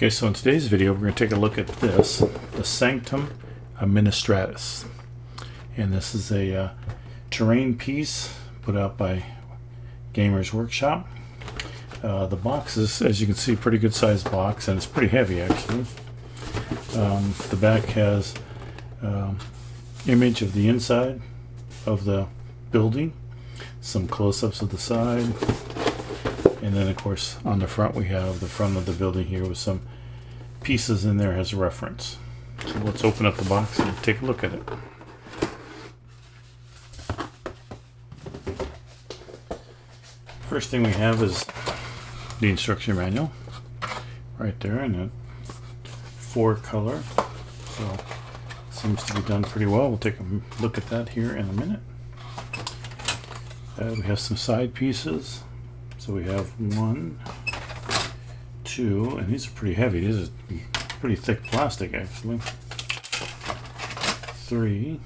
Okay, so in today's video we're going to take a look at this, the Sanctum Administratus. And this is a terrain piece put out by Gamer's Workshop. The box is, as you can see, a pretty good sized box, and it's pretty heavy actually. The back has image of the inside of the building, some close-ups of the side, and then of course on the front we have the front of the building here with some pieces in there as reference. So let's open up the box and take a look at it. First thing we have is the instruction manual right there in a 4-color, so seems to be done pretty well. We'll take a look at that here in a minute. We have some side pieces. So we have 1, 2, and these are pretty heavy. These are pretty thick plastic actually. 3,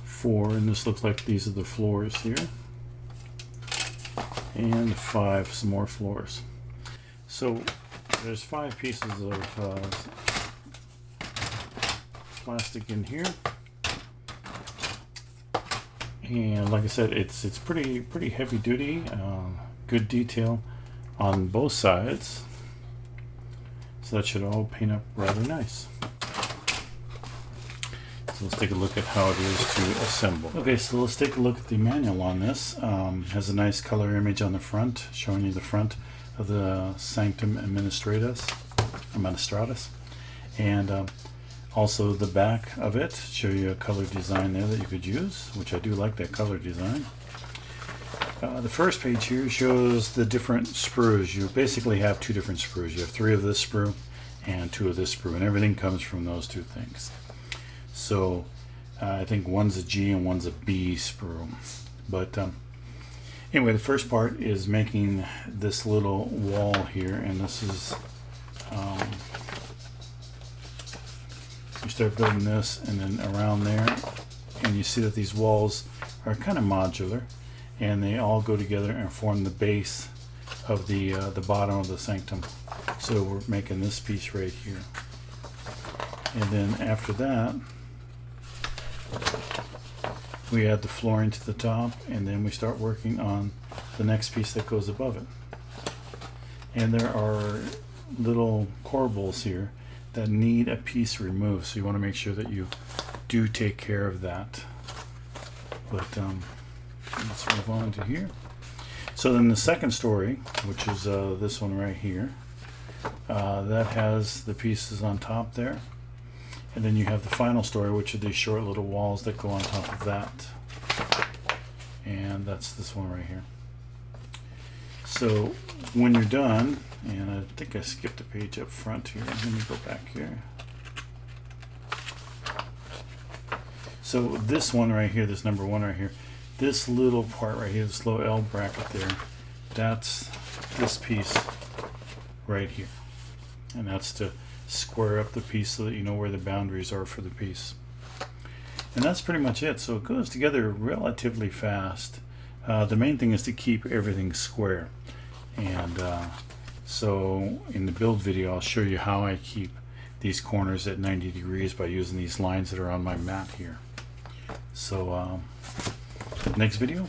4, and this looks like these are the floors here. And 5, some more floors. So there's 5 pieces of plastic in here. And like I said, it's pretty heavy duty, good detail on both sides, so that should all paint up rather nice. So let's take a look at how it is to assemble. Okay, so let's take a look at the manual on this. Has a nice color image on the front, showing you the front of the Sanctum Administratus, and also the back of it, show you a color design there that you could use, which I do like that color design. The first page here shows the different sprues. You basically have 2 different sprues. You have 3 of this sprue and 2 of this sprue, and everything comes from those 2 things. So I think one's a G and one's a B sprue. But anyway, the first part is making this little wall here, and this is you start building this and then around there, and you see that these walls are kind of modular, and they all go together and form the base of the bottom of the sanctum. So we're making this piece right here, and then after that we add the flooring to the top, and then we start working on the next piece that goes above it. And there are little corbels here that need a piece removed, so you want to make sure that you do take care of that. But let's move on to here. So then the second story, which is this one right here, that has the pieces on top there, and then you have the final story, which are these short little walls that go on top of that, and that's this one right here. So when you're done, and I think I skipped a page up front here, let me go back here. So this one right here, this number 1 right here, this little part right here, this little L bracket there, that's this piece right here, and that's to square up the piece so that you know where the boundaries are for the piece. And that's pretty much it. So it goes together relatively fast. The main thing is to keep everything square, and so in the build video I'll show you how I keep these corners at 90 degrees by using these lines that are on my mat here. So next video,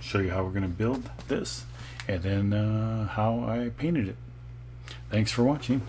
show you how we're going to build this, and then how I painted it. Thanks for watching.